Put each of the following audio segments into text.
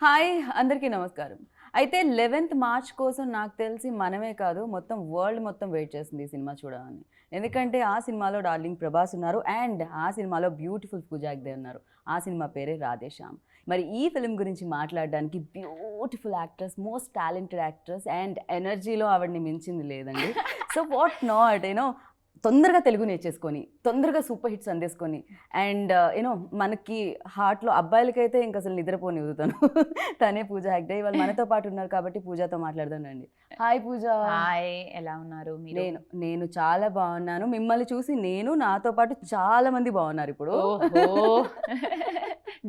Hi అందరికీ నమస్కారం. అయితే 11th మార్చ్ కోసం నాకు తెలిసి మనమే కాదు మొత్తం వరల్డ్ మొత్తం వెయిట్ చేస్తుంది ఈ సినిమా చూడాలని. ఎందుకంటే ఆ సినిమాలో డార్లింగ్ ప్రభాస్ ఉన్నారు అండ్ ఆ సినిమాలో బ్యూటిఫుల్ పూజా హెగ్డే ఉన్నారు. ఆ సినిమా పేరే రాధేశ్యామ్. మరి ఈ ఫిల్మ్ గురించి మాట్లాడడానికి beautiful actress, most talented actress and ఎనర్జీలో ఆవిడని మించింది లేదండి. సో వాట్ నాట్ యూనో తొందరగా తెలుగు నేర్చేసుకొని తొందరగా సూపర్ హిట్స్ అందేసుకొని అండ్ యూనో మనకి హార్ట్లో అబ్బాయిలకైతే ఇంక అసలు నిద్రపోని ఊదుతాను. తనే పూజా హెగ్డే ఇవాళ మనతో పాటు ఉన్నారు కాబట్టి పూజాతో మాట్లాడదానండి. హాయ్ పూజ. హాయ్, ఎలా ఉన్నారు మీరు? నేను చాలా బాగున్నాను. మిమ్మల్ని చూసి నాతో పాటు చాలా మంది బాగున్నారు ఇప్పుడు.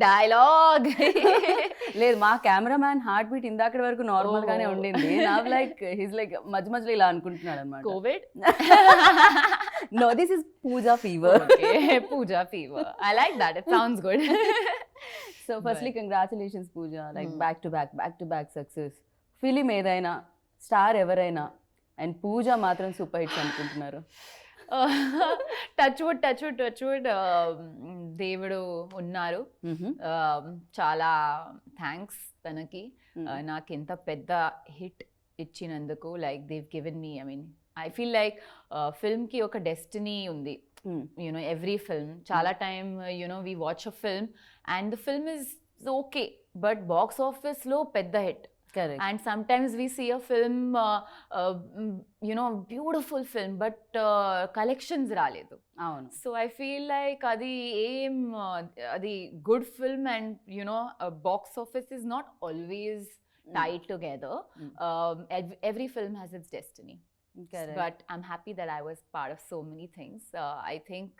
డైలాగ్ లేదు, మా కెమెరామ్యాన్ హార్ట్ బీట్ ఇందాకటి వరకు నార్మల్ గానే ఉండింది. నాకు లైక్ హిస్ లైక్ మధ్య మధ్యలో ఇలా అనుకుంటున్నాడు అనమాట. Covid. No, this is Pooja fever. Okay, Pooja fever. I like that. It sounds good. So firstly, congratulations Pooja. Like back to back success. Film ఏదైనా, స్టార్ ఎవరైనా అండ్ పూజ మాత్రం సూపర్ హిట్స్ అనుకుంటున్నారు. Touch wood దేవుడు ఉన్నారు. చాలా thanks తనకి నాకు ఇంత పెద్ద హిట్ ఇచ్చినందుకు. Like they've given me, I mean I feel like film ki oka destiny undi. You know, every film chala time we watch a film and the film is okay, but box office lo pedda hit. Correct. And sometimes we see a film beautiful film but collections raledu. Avunu. So I feel like adi good film and box office is not always tied together. Every film has its destiny. Correct. But I'm happy that I was part of so many things. I think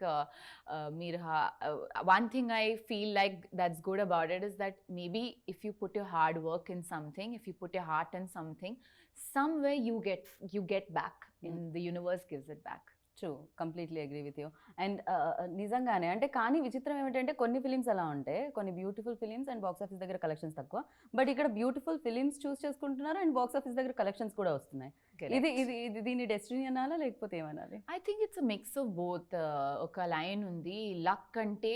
one thing I feel like that's good about it is that maybe if you put your hard work in something, if you put your heart in something, somewhere you get back, and the universe gives it back. True, completely agree with you. And నిజంగానే అంటే కానీ విచిత్రం ఏమిటంటే కొన్ని films అలా ఉంటాయి, కొన్ని beautiful films and box office దగ్గర కలెక్షన్స్ తక్కువ. బట్ ఇక్కడ బ్యూటిఫుల్ ఫిలిమ్స్ చూస్ చేసుకుంటున్నారు అండ్ బాక్స్ ఆఫీస్ దగ్గర కలెక్షన్స్ కూడా వస్తున్నాయి. ఇది దీని డెస్టినీ అనాలా లేకపోతే ఏమనాలి? I think it's a mix of both. ఒక లైన్ ఉంది, లక్ అంటే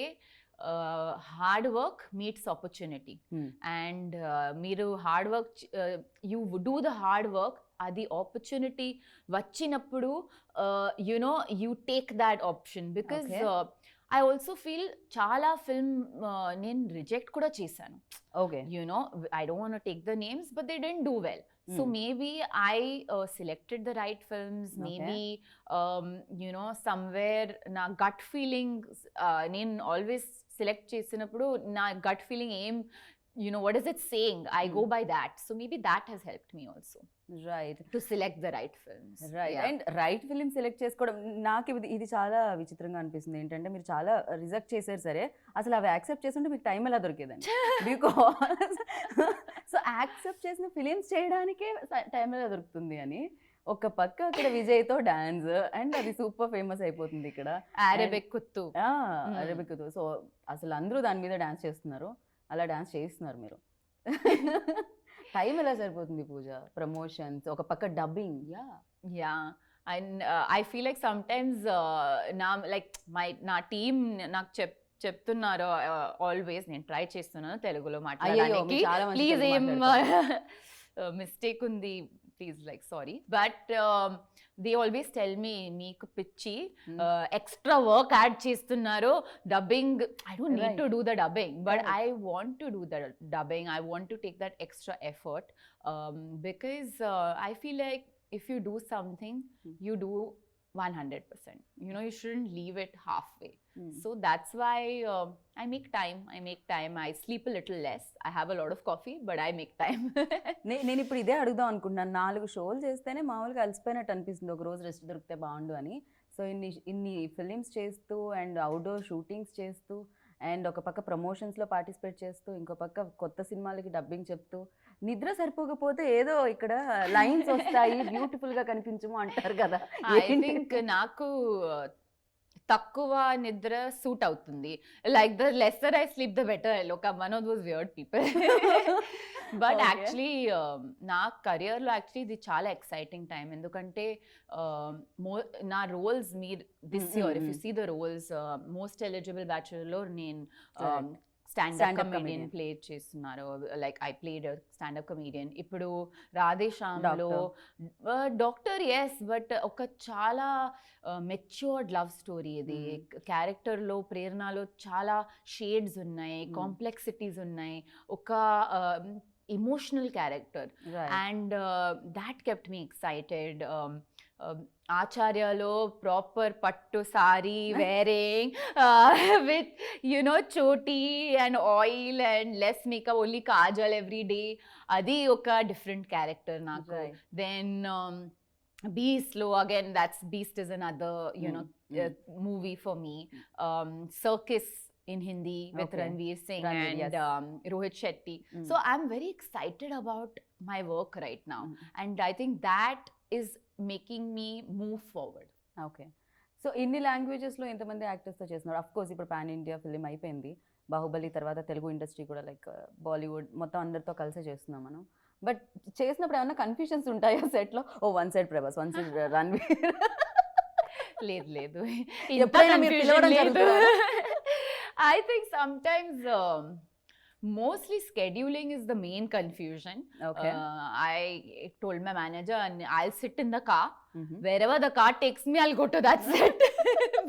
hard work meets opportunity. And మీరు hard work you do the hard work, అది ఆపర్చునిటీ వచ్చినప్పుడు you take that option. Because I also feel చాలా ఫిల్మ్ నేను reject కూడా చేశాను. Okay, I don't want to take the names, but they didn't do well. So maybe I selected the right films. Maybe somewhere na gut feeling నేను always select చేసినప్పుడు నా gut feeling ఏం what is it saying, I go by that. So maybe that has helped me also. Right. To select the right films. Right. Yeah. And right film select చేసుకోవడం నాకు ఇది చాలా విచిత్రంగా అనిపిస్తుంది. ఏంటంటే మీరు చాలా రిజెక్ట్ చేశారు, సరే అసలు అవి యాక్సెప్ట్ చేస్తుంటే మీకు టైం ఎలా దొరికేదండి? బికాస్ సో యాక్సెప్ట్ చేసిన ఫిలిమ్స్ చేయడానికే టైం ఎలా దొరుకుతుంది అని. ఒక పక్క అక్కడ విజయ్తో డాన్స్ అండ్ అది సూపర్ ఫేమస్ అయిపోతుంది ఇక్కడ. అరబిక్ కుత్తు. సో అసలు అందరూ దాని మీద డాన్స్ చేస్తున్నారు, అలా డాన్స్ చేయిస్తున్నారు మీరు. టైం ఎలా సరిపోతుంది పూజ? ప్రమోషన్స్, ఒక పక్క dubbing. Yeah and I feel like sometimes నా టీమ్ నాకు చెప్తున్నారు ఆల్వేస్, నేను ట్రై చేస్తున్నాను తెలుగులో మాట్లాడడానికి. ప్లీజ్ ఏం మిస్టేక్ ఉంది please, like sorry, but they always tell me నీకు పిచ్చి extra work యాడ్ చేస్తున్నారు dubbing. I don't need to do the dubbing, but I want to do the dubbing. I want to take that extra effort because I feel like if you do something, you do 100%. You shouldn't leave it halfway. So that's why I make time. I sleep a little less. I have a lot of coffee, but I make time. నేను ఇప్పుడు ఇదే అడుగుదాం అనుకుంటున్నాను. 4 షోలు చేస్తేనే మామూలుగా అలసిపోయినట్టు అనిపిస్తుంది, ఒక రోజు రెస్ట్ దొరికితే బాగుండు అని. సో ఇన్ని ఫిలిమ్స్ చేస్తూ అండ్ అవుట్డోర్ షూటింగ్స్ చేస్తూ అండ్ ఒక పక్క ప్రమోషన్స్లో పార్టిసిపేట్ చేస్తూ ఇంకో పక్క కొత్త సినిమాలకి డబ్బింగ్ చెప్తూ, నిద్ర సరిపోకపోతే ఏదో ఇక్కడ లైన్స్ వస్తాయి బ్యూటిఫుల్గా కనిపించము అంటారు కదా. ఐ థింక్ నాకు తక్కువ నిద్ర సూట్ అవుతుంది. Like the lesser I sleep the better. I look one of those weird people. But actually నా కెరియర్లో యాక్చువల్లీ ఇది చాలా ఎక్సైటింగ్ టైం. ఎందుకంటే నా రోల్స్ మీరు this year if you see the roles, most eligible బ్యాచులర్లో నేను స్టాండప్ కమెడియన్ ప్లే చేస్తున్నారు. Like I played standup comedian. ఇప్పుడు రాధేశ్యామ్లో డాక్టర్ ఎస్, బట్ ఒక చాలా మెచ్యూర్డ్ లవ్ స్టోరీ ఇది. క్యారెక్టర్లో ప్రేరణలో చాలా షేడ్స్ ఉన్నాయి, కాంప్లెక్సిటీస్ ఉన్నాయి, ఒక emotional character, and that kept me excited. Acharyalo proper pattu sari wearing with choti and oil and less makeup, only kajal every day. Adi oka different character naku. Then Beast lo, again Beast is another movie for me. Circus in Hindi with Ranveer Singh and Rohit Shetty. So I'm very excited about my work right now, and I think that is making me move forward. Okay. So ఇన్ని లాంగ్వేజెస్లో ఎంతమంది యాక్టర్స్తో చేస్తున్నారు? Of course ఇప్పుడు pan India film అయిపోయింది, బాహుబలి తర్వాత Telugu industry కూడా like Bollywood మొత్తం అందరితో కలిసే చేస్తున్నాం మనం. బట్ చేసినప్పుడు ఏమన్నా కన్ఫ్యూషన్స్ ఉంటాయా సెట్లో? Oh one side Prabhas, one side Ranveer? లేదు ఎప్పుడైనా మీరు పిలవడం జరుగుతుందా? I think sometimes mostly scheduling is the main confusion. Okay. I told my manager, and I'll sit in the car. Wherever the car takes me, I'll go to that set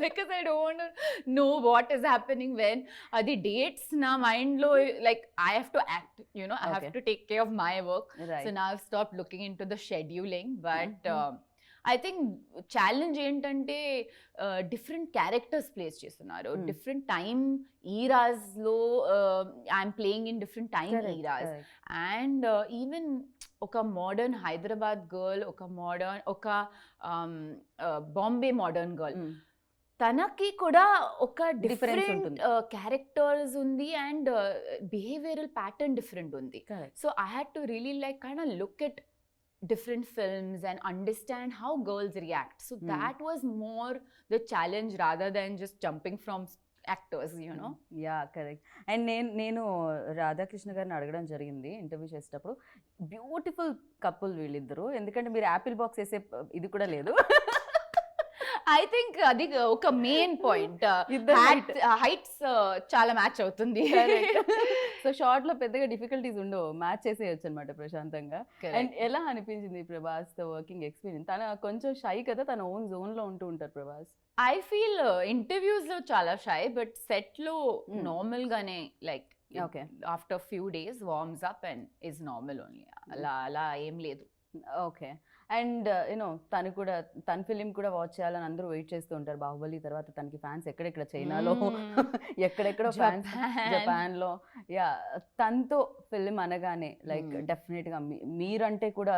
because I don't want to know what is happening when. The dates na mind lo, like I have to act, I have to take care of my work. Right. So now I've stopped looking into the scheduling, but I think challenge ఏంటంటే different characters plays చేస్తున్నారు, different time ఈరాస్లో I'm playing in different time eras. And even ఒక modern Hyderabad girl, ఒక Bombay modern girl, తనకి కూడా ఒక different characters ఉంది and behavioural pattern different ఉంది. So I had to really like kind of look at different films and understand how girls react. So that was more the challenge rather than just jumping from actors, Yeah, correct. And నేను రాధాకృష్ణ గారిని అడగడం జరిగింది interview చేసేటప్పుడు, beautiful couple వీళ్ళిద్దరు, ఎందుకంటే మీరు Apple box వేసే ఇది కూడా లేదు. ఐ థింక్ అది ఒక మెయిన్ పాయింట్, హైట్స్ చాలా మ్యాచ్ అవుతుంది. సో షార్ట్ లో పెద్దగా డిఫికల్టీస్ ఉండవు, మ్యాచ్ చేసేయచ్చు అనమాట ప్రశాంతంగా. అండ్ ఎలా అనిపించింది ప్రభాస్ తో వర్కింగ్ ఎక్స్పీరియన్స్? తన కొంచెం షై కదా, తన ఓన్ జోన్ లో ఉంటూ ఉంటారు ప్రభాస్. ఐ ఫీల్ ఇంటర్వ్యూస్ లో చాలా షై, బట్ సెట్ లో నార్మల్ గానే, like after few days worms up and is normal only. అలా ఏం లేదు. ఓకే. అండ్ తను కూడా తన ఫిలిం కూడా వాచ్ చేయాలని అందరూ వెయిట్ చేస్తూ ఉంటారు. బాహుబలి తర్వాత తనకి ఫ్యాన్స్ ఎక్కడెక్కడ, చైనాలో ఎక్కడెక్కడో ఫ్యాన్స్, జపాన్లో. యా, తనతో ఫిలిం అనగానే లైక్ డెఫినెట్గా మీరంటే కూడా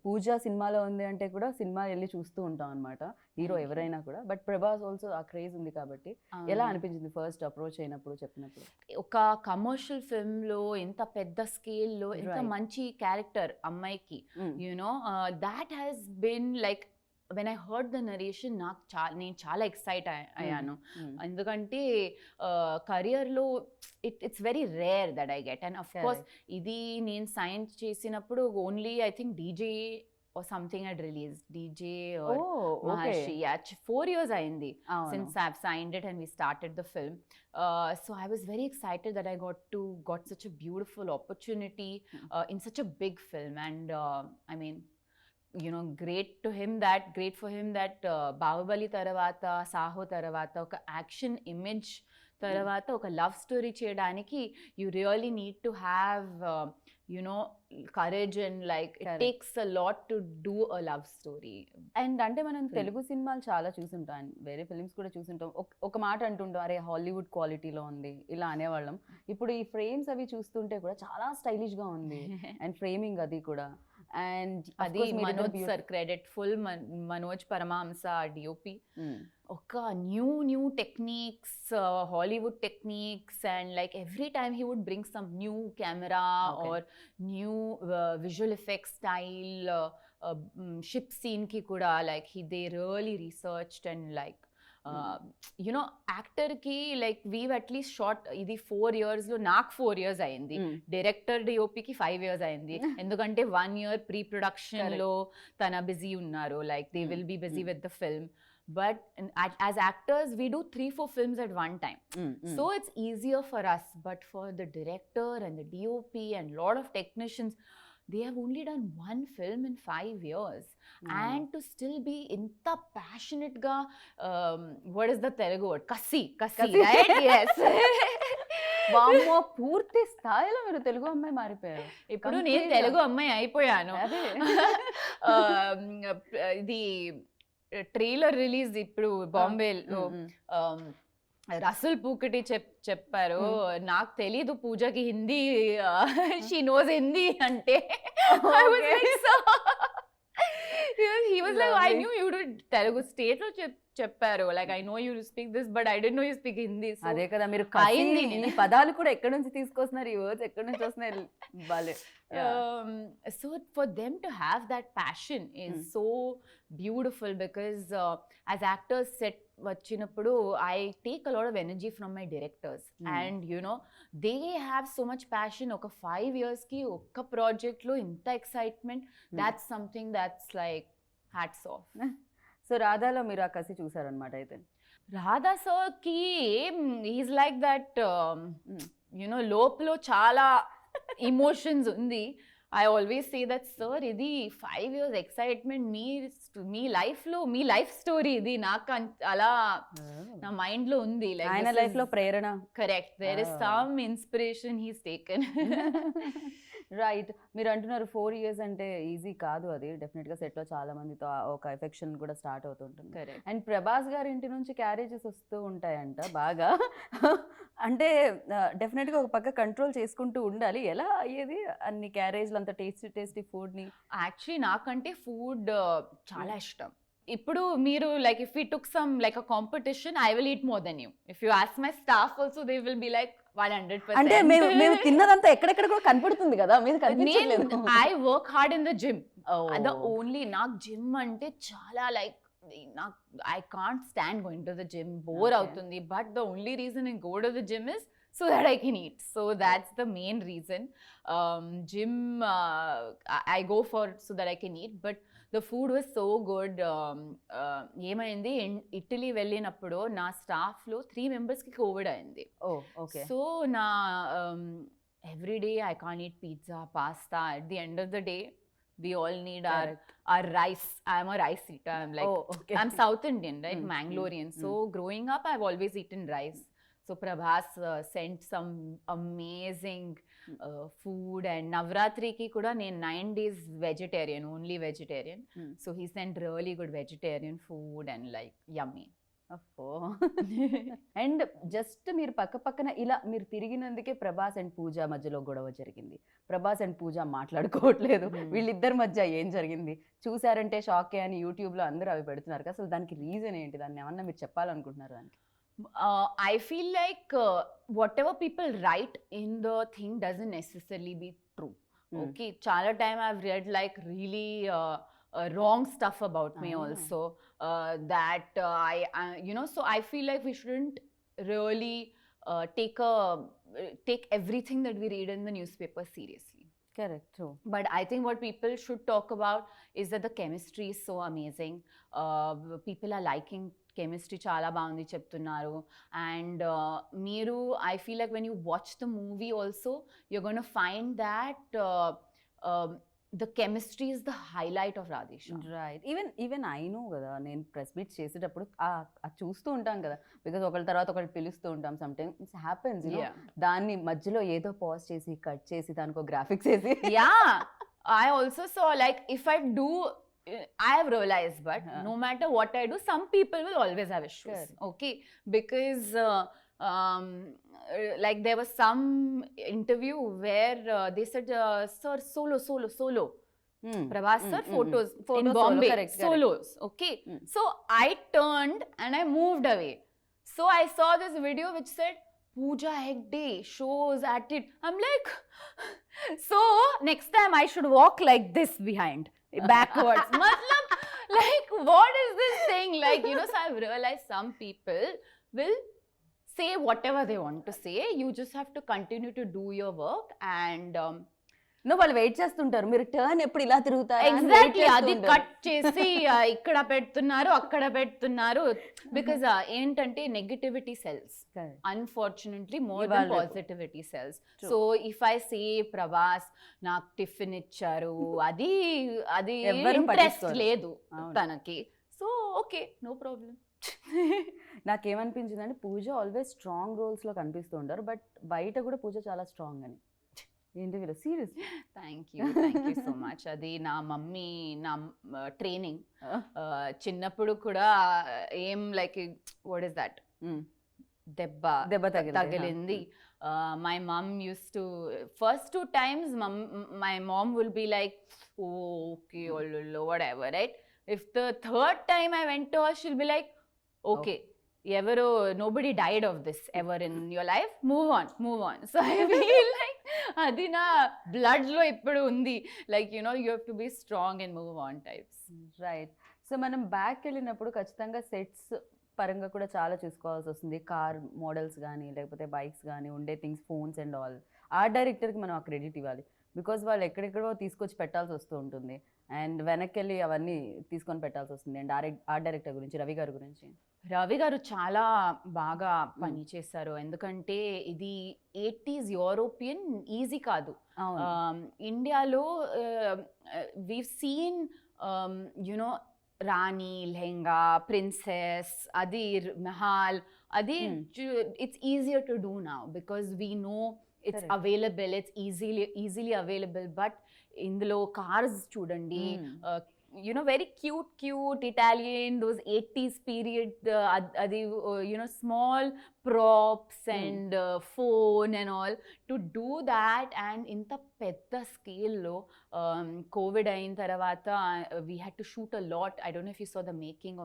పూజ సినిమాలో ఉంది అంటే కూడా సినిమా వెళ్ళి చూస్తూ ఉంటాం అనమాట, హీరో ఎవరైనా కూడా. బట్ ప్రభాస్ ఆల్సో ఆ క్రేజ్ ఉంది కాబట్టి ఎలా అనిపించింది ఫస్ట్ అప్రోచ్ అయినప్పుడు, చెప్పినప్పుడు? ఒక కమర్షియల్ ఫిల్మ్ లో ఇంత పెద్ద స్కేల్ లో ఇంత మంచి క్యారెక్టర్ అమ్మాయికి, that has been like when I heard the narration, నేను చాలా ఎక్సైట్ అయ్యాను. ఎందుకంటే కెరియర్లో it's very rare that I get. And of course ఇది నేను సైన్ చేసినప్పుడు only I think DJ or something had released, DJ or Maharshi. Yeah, 4 years అయింది since I've signed it and we started the film. So I was very excited that I got such a beautiful opportunity in such a big film. And I mean, great for him that Bahubali tarvata, Saho tarvata oka action image tarvata oka love story cheyడానికి you really need to have courage and like it takes a lot to do a love story. And అంటే మనం తెలుగు సినిమాలు చాలా చూసుంటాం, వేరే films కూడా చూసుంటాం. ఒక మాట అంటుంటాం, అరే హాలీవుడ్ క్వాలిటీలో ఉంది ఇలా అనేవాళ్ళం. ఇప్పుడు ఈ ఫ్రేమ్స్ అవి చూస్తుంటే కూడా చాలా స్టైలిష్ గా ఉంది, అండ్ ఫ్రేమింగ్ అది కూడా. అండ్ అది Manoj sir credit, full Manoj Paramahamsa DOP. ఒక new techniques, Hollywood techniques, and like every time he would bring some new camera or new visual effects style. Ship scene కి కూడా like they really researched and like actor కి like we've at least short ఇది 4 years లో నాకు 4 years అయింది, director డిఓపికి 5 years అయింది. ఎందుకంటే 1 year pre production లో తన బిజీ ఉన్నారు, like they will B busy with the film. but as actors we do 3-4 films at one time. So it's easier for us, but for the director and the DOP and lot of technicians, they have only done one film in 5 years. And to still be inta passionate ga, what is the Telugu word, kasi right? Yes. వామ్మో, పూర్తి స్థాయిలో మీరు తెలుగు అమ్మాయి మారిపోయారు. ఇప్పుడు నేను తెలుగు అమ్మాయి అయిపోయాను. ఇది ట్రైలర్ రిలీజ్ ఇప్పుడు బాంబేలో రసూల్ పూకటి చెప్పారు. నాకు తెలీదు పూజకి హిందీ, షీ నోస్ హిందీ అంటే. He was like, I knew you did Telugu. State lo చెప్పారు, like I know you speak this, but I didn't know you speak Hindi. So అదే కదా, మీరు ఈ పదాలు కూడా ఎక్కడి నుంచి తీసుకొస్తున్నారు, ఈ వర్డ్స్ ఎక్కడి నుంచి వస్తున్నాయి బాలే. So for them to have that passion is so beautiful, because as actors set vachinappudu I take a lot of energy from my directors, and you know they have so much passion. Oka 5 years ki okka project lo inta excitement, that's something that's like hats off. So రాధాలో మీరు ఆ కసి చూసారనమాట అయితే. Radha sir కి is like that, you know లోపల చాలా emotions ఉంది. I always say that, sir, ఇది 5 years excitement మీ లైఫ్లో మీ లైఫ్ స్టోరీ ఇది. నాకు అలా నా మైండ్లో ఉంది. లైక్ ఆయన లైఫ్లో ప్రేరణ. Correct, there is some inspiration he's taken. Right. మీరు అంటున్నారు 4 years అంటే ఈజీ కాదు. అది డెఫినెట్గా సెట్లో చాలా మందితో ఒక ఎఫెక్షన్ కూడా స్టార్ట్ అవుతుంటుంది. కరెక్ట్. అండ్ ప్రభాస్ గారి ఇంటి నుంచి క్యారేజెస్ వస్తూ ఉంటాయంట బాగా. అంటే డెఫినెట్గా ఒక పక్క కంట్రోల్ చేసుకుంటూ ఉండాలి. ఎలా అయ్యేది అన్ని క్యారేజ్లు, అంత టేస్టీ ఫుడ్ని? యాక్చువల్లీ నాకంటే ఫుడ్ చాలా ఇష్టం. ఇప్పుడు మీరు like if we took some like a competition, I will eat more then you. If you ask my staff also, they will be like 100%. అంటే మేము తిన్నదంతా ఎక్కడెక్కడ కూడా కనపడుతుంది కదా, మీరు కనిపించట్లేదు. I work hard in the gym. The only నాకు gym అంటే చాలా లైక్, నాకు I can't stand going to the gym, bore అవుతుంది. But the only reason I go to the gym is so that I can eat. So that's the main reason. Gym I go for so that I can eat, but the food was so good. ఏమైంది, Italy వెళ్ళినప్పుడు నా స్టాఫ్లో 3 members-కి Covid అయింది. Okay. So నా every day I can't eat pizza, pasta. At the end of the day we all need our rice. I'm a rice eater. I'm like, I'm South Indian, right? Mangalorean. So growing up I've always eaten rice. So prabhas sent some amazing food, and navratri ki kuda nen 9 days vegetarian, only vegetarian. So he sent really good vegetarian food and like yummy. And just మీరు పక్కన ఇలా మీరు తిరిగినందుకే Prabhas and పూజ మధ్యలో గొడవ జరిగింది. Prabhas and పూజ మాట్లాడుకోవట్లేదు, వీళ్ళిద్దరి మధ్య ఏం జరిగింది చూసారంటే షాకే అని యూట్యూబ్లో అందరూ అవి పెడుతున్నారు. అసలు దానికి రీజన్ ఏంటి? దాన్ని ఏమన్నా మీరు చెప్పాలనుకుంటున్నారు దానికి? I feel like whatever people write in the thing doesn't necessarily be true. Okay, chala time I've read like really wrong stuff about me also, that I you know, so I feel like we shouldn't really take everything that we read in the newspaper seriously. Correct, true. But I think what people should talk about is that the chemistry is so amazing. People are liking chemistry చాలా బాగుంది చెప్తున్నారు. And మీరు I feel like when you watch the movie also your gonna find that the chemistry is the highlight of Radhe Shyam. Right. Even I know కదా, నేను press meet చేసేటప్పుడు అది చూస్తూ ఉంటాం కదా, బికాజ్ ఒకళ్ళ తర్వాత ఒకళ్ళు పిలుస్తూ ఉంటాం. సమ్ టైమ్స్ హ్యాపెన్స్, దాన్ని మధ్యలో ఏదో పాజ్ చేసి కట్ చేసి దానికి గ్రాఫిక్స్ వేసి. Yeah, I also so like if I do, I have realized, but no matter what I do, some people will always have issues. Sure. Okay, because like there was some interview where they said, sir, solo. Prabhas sir, photos in Bombay, correct, solos. Correct. Okay, so I turned and I moved away. So I saw this video which said Pooja Hegde shows at it. I'm like, so next time I should walk like this behind. Backwards. Matlab, like, what is this thing? Like, you know, so I've realized some people will say whatever they want to say. You just have to continue to do your work, and వాళ్ళు wait చేస్తుంటారు, మీరు turn ఎప్పుడు ఇలా తిరుగుతారు. Exactly, అది cut చేసి ఇక్కడ పెడుతున్నారు, అక్కడ పెడుతున్నారు. బికాజ్ ఏంటంటే negativity cells, unfortunately more than positivity cells. So if I say Prabhas నాకు టిఫిన్ ఇచ్చారు, అది ఇంట్రెస్ట్ లేదు తనకి, సో ఓకే, నో ప్రాబ్లం. నాకేమనిపించింది అంటే పూజ ఆల్వేస్ స్ట్రాంగ్ రోల్స్ లో కనిపిస్తూ ఉంటారు, బట్ బయట కూడా పూజ చాలా స్ట్రాంగ్ అని. ఏంటి వీళ్ళు serious? Thank you so much. అది నా మమ్మీ నా ట్రైనింగ్. చిన్నప్పుడు కూడా ఏం లైక్ వాట్ ఇస్ దట్, దెబ్బ తగిలింది. My mum used to first 2 times my mom will be like okay whatever, right? If the third time I went to her, she'll be like okay, ఎవరు nobody died of this ever in your life, move on. So I feel like అది నా blood లో ఇప్పుడు ఉంది, like you know you have to be strong and move on types. Right. So మనం back వెళ్ళినప్పుడు ఖచ్చితంగా sets పరంగా కూడా చాలా చూసుకోవాల్సి వస్తుంది. కార్ మోడల్స్ కానీ లేకపోతే బైక్స్ కానీ ఉండే things, phones and all. Art డైరెక్టర్కి మనం ఆ క్రెడిట్ ఇవ్వాలి, బికాజ్ వాళ్ళు ఎక్కడెక్కడో తీసుకొచ్చి పెట్టాల్సి వస్తూ ఉంటుంది, అండ్ వెనక్కి వెళ్ళి అవన్నీ తీసుకొని పెట్టాల్సి వస్తుంది. అండ్ ఆర్ట్ డైరెక్టర్ గురించి, రవి గారి గురించి. రవి గారు చాలా బాగా పని చేశారు, ఎందుకంటే ఇది 80s యూరోపియన్ ఈజీ కాదు. ఇండియాలో వీవ్ సీన్ యునో రాణి, లెహంగా, ప్రిన్సెస్, అది మహల్, అది it's easier to do now because we know it's available, it's easily available. But ఇందులో కార్స్ చూడండి, you know, very cute Italian, those 80s period, adi you know, small props and phone and all, to do that. And inta pedda scale lo covid ayin taravata we had to shoot a lot. I don't know if you saw the making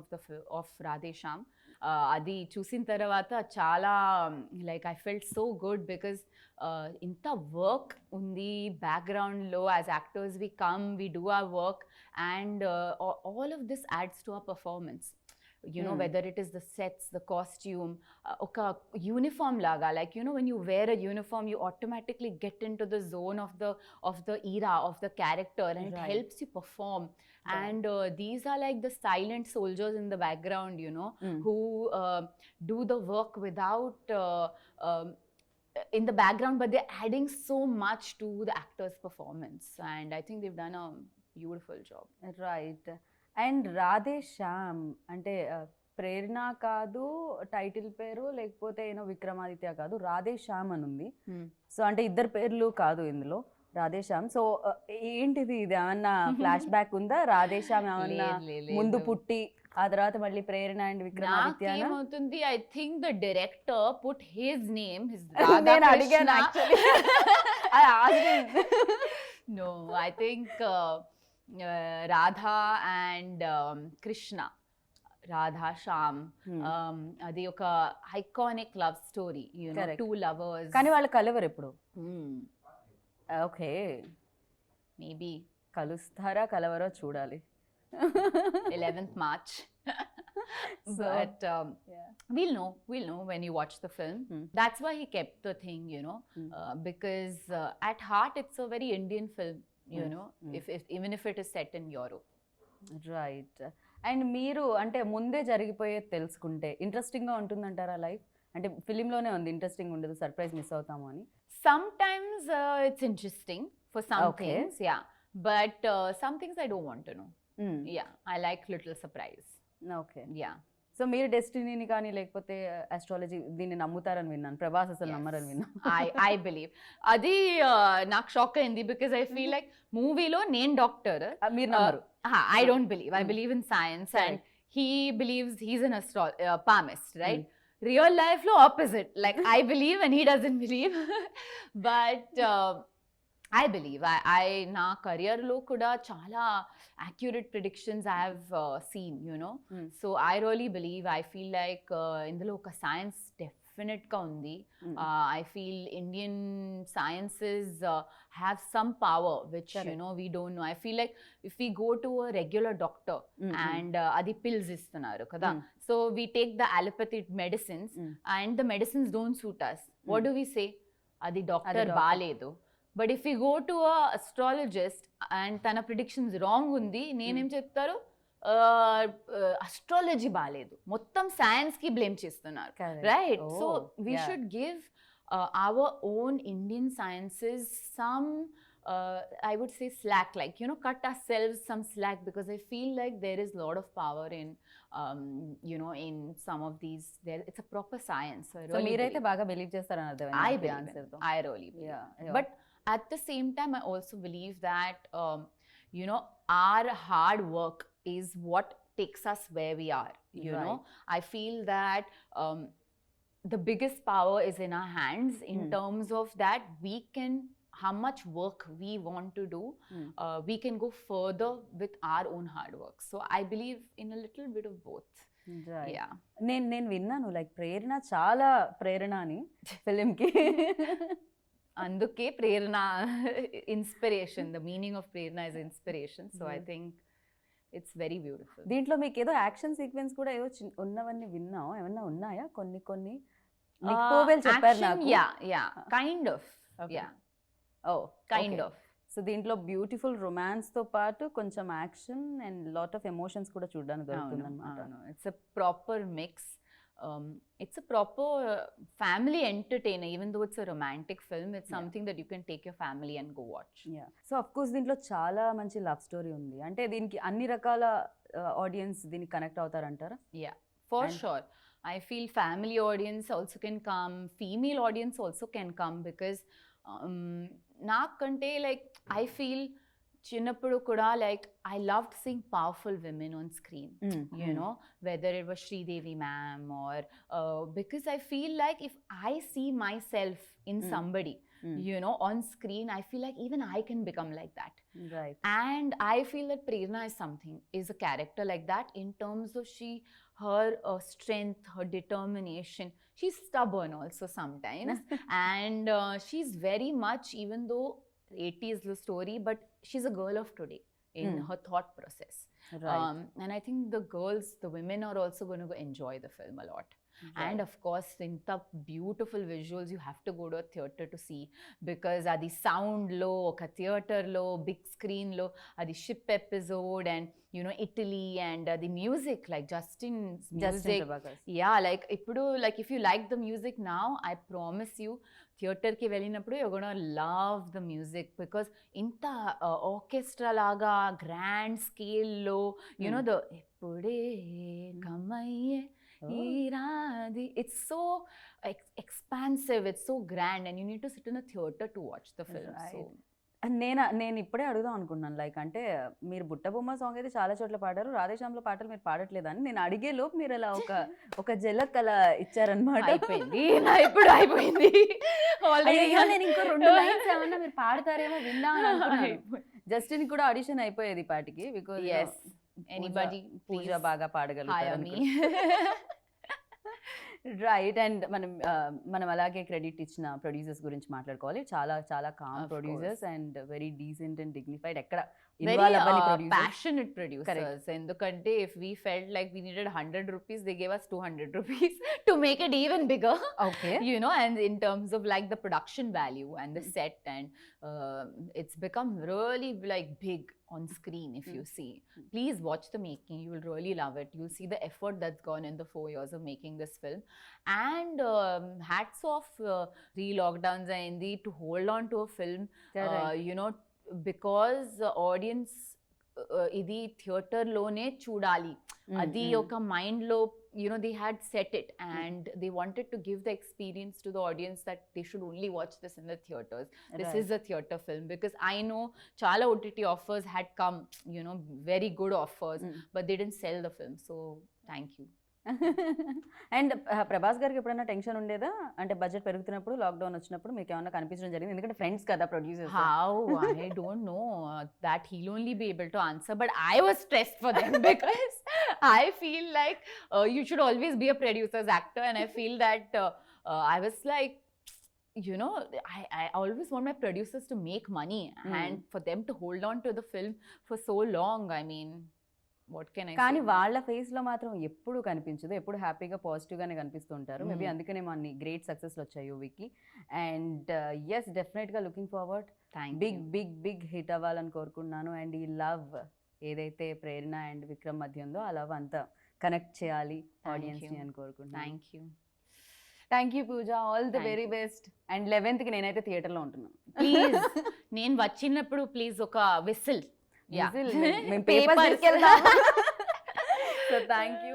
of Radheshyam. అది చూసిన తర్వాత చాలా like I felt so good, because ఇంత work ఉంది బ్యాక్గ్రౌండ్లో. As actors we come, we do our work, and all of this adds to our performance. You know, whether it is the sets, the costume, oka uniform laga, like, you know, when you wear a uniform, you automatically get into the zone of the era of the character, and it helps you perform. And these are like the silent soldiers in the background, you know, who do the work without in the background, but they're adding so much to the actor's performance, and I think they've done a beautiful job. Right. And Radhe Shyam అంటే ప్రేరణ కాదు title పేరు, లేకపోతే ఏమో విక్రమాదిత్య కాదు, రాధేశ్యామ్ అని ఉంది. So అంటే ఇద్దరు పేర్లు కాదు ఇందులో, రాధేశ్యామ్. సో ఏంటిది, ఇది ఏమన్నా ఫ్లాష్ బ్యాక్ ఉందా? రాధేశ్యామ్ ఏమన్నా ముందు పుట్టి ఆ తర్వాత మళ్ళీ ప్రేరణ అండ్ విక్రమాదిత్య ఏమవుతుంది? I think the director put his name, నేను అడిగాను actually. No, I think Radha and Krishna, Radha Shyam, అది ఒక iconic love story, you know, 2 lovers. కానీ వాళ్ళు కలవరు ఎప్పుడు. ఓకే, మేబీ కలుస్తారా కలవరో చూడాలి. 11th March. But we'll know when you watch the film. That's why he kept the thing, you know, because at heart it's a very Indian film, you know, even if it is set in Europe. Right. And మీరు అంటే ముందే జరిగిపోయేది తెలుసుకుంటే ఇంట్రెస్టింగ్గా ఉంటుందంటారా life? అంటే ఫిలింలోనే ఉంది, interesting ఉండదు, surprise miss అవుతాము అని. Sometimes it's interesting for some things, yeah, but some things I don't want to know. Yeah, I like little surprise. Okay. Yeah. So మీరు డెస్టినీని కానీ లేకపోతే అస్ట్రాలజీ దీన్ని నమ్ముతారని విన్నాను, ప్రభాస్ అసలు నమ్మరని విన్నాను. I believe. అది నాకు షాక్ అయింది, బికాజ్ ఐ ఫీల్ లైక్ మూవీలో నేను డాక్టర్, మీరు నమ్మరు. I don't believe. I believe in science and he believes he's an palmist, right? Real life లో opposite, like I believe and he doesn't believe. But I believe. నా career-లో కూడా చాలా accurate predictions I have seen, you know. So I really believe, I feel like ఇందులో ఒక science definite-గా ఉంది. I feel Indian sciences have some power which, you know, we don't know. I feel like if we go to a regular doctor and అది pills ఇస్తున్నారు కదా, so we take the allopathic medicines and the medicines don't suit us. What do we say? అది doctor బాలేదు. But if you go to a astrologist and తన predictions wrong ఉంది, నేనేం చెప్తారు, astrology బాగాలేదు, మొత్తం సైన్స్ కి బ్లేమ్ చేస్తున్నారు, right? So we should give our own Indian sciences some I would say slack, like, you know, cut ourselves some slack, because I feel like there is a lot of power in you know, in some of these, there it's a proper science. So really meeraithe baga believe chestarani ardham I answer tho I really believe. Yeah. But at the same time I also believe that you know, our hard work is what takes us where we are, you know. I feel that the biggest power is in our hands in terms of that we can, how much work we want to do, we can go further with our own hard work. So I believe in a little bit of both. Right. Yeah. నేను విన్నాను like ప్రేరణ చాలా ప్రేరణ అని film కి, అందుకే ప్రేరణ inspiration, the meaning of ప్రేరణ is inspiration. So I think it's very beautiful. దీంట్లో మీకు ఏదో యాక్షన్ సీక్వెన్స్ కూడా ఏదో ఉన్నవన్నీ విన్నాం, ఏమన్నా ఉన్నాయా? కొన్ని చెప్పారు నాకు. Yeah kind of, yeah kind of. So దీంట్లో బ్యూటిఫుల్ రొమాన్స్ తో పాటు కొంచెం action and lot of emotions కూడా చూడడానికి దొరుకుతుంది అన్నమాట. It's a proper mix. It's a proper family entertainer, even though it's a romantic film. It's something that you can take your family and go watch. Yeah. So of course దీంట్లో చాలా మంచి love story ఉంది, అంటే దీనికి అన్ని రకాల audience దీనికి connect అవుతారంటారా? Yeah, for sure. I feel family audience also can come, female audience also can come, because naakante like I feel చిన్నప్పుడు కూడా like I loved seeing powerful women on screen, you know, whether it was Sridevi ma'am or because I feel like if I see myself in somebody, you know, on screen, I feel like even I can become like that. Right. And I feel that Prerna is a character like that in terms of her strength, her determination. She's stubborn also sometimes and she's very much, even though 80s the story, but she's a girl of today in her thought process. Right. And I think the women are also going to enjoy the film a lot. Right. And of course inta beautiful visuals, you have to go to a theater to see, because adi sound lo oka theater lo big screen lo adi ship episode and you know Italy and the music, like Justin's music. Yeah, like ippudu, like if you like the music now, I promise you theater ki velinappudu you're going to love the music, because inta orchestra laga grand scale lo, you know, the ippude kamaye it's so expansive, it's so grand, and you need to sit in a theater to watch the film. Right. So నేను ఇప్పుడే అడుగుదాం అనుకున్నాను, like అంటే మీరు బుట్టబొమ్మ song అయితే చాలా చోట్ల పాడారు, రాధేశ్యామ్లో పాటలు మీరు పాడట్లేదని నేను అడిగే లోపు మీరు అలా ఒక జలక్ అలా ఇచ్చారనమాట. అయిపోయింది ఇప్పుడు అయిపోయింది. నేను ఇంకో 2 లైన్స్ ఏమన్నా మీరు పాడతారేమో విందామని అనుకున్నాను. జస్టిన్ కూడా ఆడిషన్ అయిపోయేది పాటికి, బికాజ్ ఎనీబడీ పూజ బాగా పాడగలుగుతారు. రైట్. అండ్ మనం అలాగే క్రెడిట్ ఇచ్చిన ప్రొడ్యూసర్స్ గురించి మాట్లాడుకోవాలి. చాలా చాలా calm producers and very decent and dignified, ఎక్కడ passionate producers. Endukante if we felt like we needed 100 rupees, they gave us 200 rupees to make it even bigger. Okay. You know, and in terms of like the production value and the set, and it's become really like big on screen. If you see, please watch the making, you will really love it. You'll see the effort that's gone in the 4 years of making this film. And hats off re-lockdowns ayindi to hold on to a film, you know, because audience ఇది theatre లోనే చూడాలి, అది ఒక mind లో, you know, they had set it and they wanted to give the experience to the audience that they should only watch this in the theaters. This is a theater film, because I know chala OTT offers had come, you know, very good offers, but they didn't sell the film. So thank you. And Prabhas గారికి ఎప్పుడైనా tension ఉండేదా, అంటే budget పెరుగుతున్నప్పుడు, lockdown వచ్చినప్పుడు మీకు ఏమైనా కనిపించడం జరిగింది? ఎందుకంటే ఫ్రెండ్స్ కదా producers. How? I don't know that he'll only be able to answer, but I was stressed for them because I feel like you should always be a producer's actor, and I feel that I was like, you know, I always want my producers to make money and for them to hold on to the film for so long. I mean, what can I say? కానీ వాళ్ళ face లో మాత్రం ఎప్పుడు కనిపించదు, ఎప్పుడు హ్యాపీగా positive గానే కనిపిస్తుంటారు. Maybe అందుకనే మన గ్రేట్ సక్సెస్లు వచ్చాయి యూవీకి. అండ్ ఎస్, డెఫినెట్ గా looking forward big big big hit అవ్వాలని కోరుకుంటున్నాను. అండ్ ఈ లవ్ ఏదైతే ప్రేరణ అండ్ విక్రమ్ మధ్య ఉందో ఆ లవ్ అంతా కనెక్ట్ చేయాలి ఆడియన్స్ని అని కోరుకుంటున్నాను. Thank you Pooja, all the very best. And 11th నేనైతే థియేటర్లో ఉంటున్నాను. ప్లీజ్ నేను వచ్చినప్పుడు ప్లీజ్ ఒక విసిల్ మేము పేపర్ తీసుకెళ్తాము. So thank you.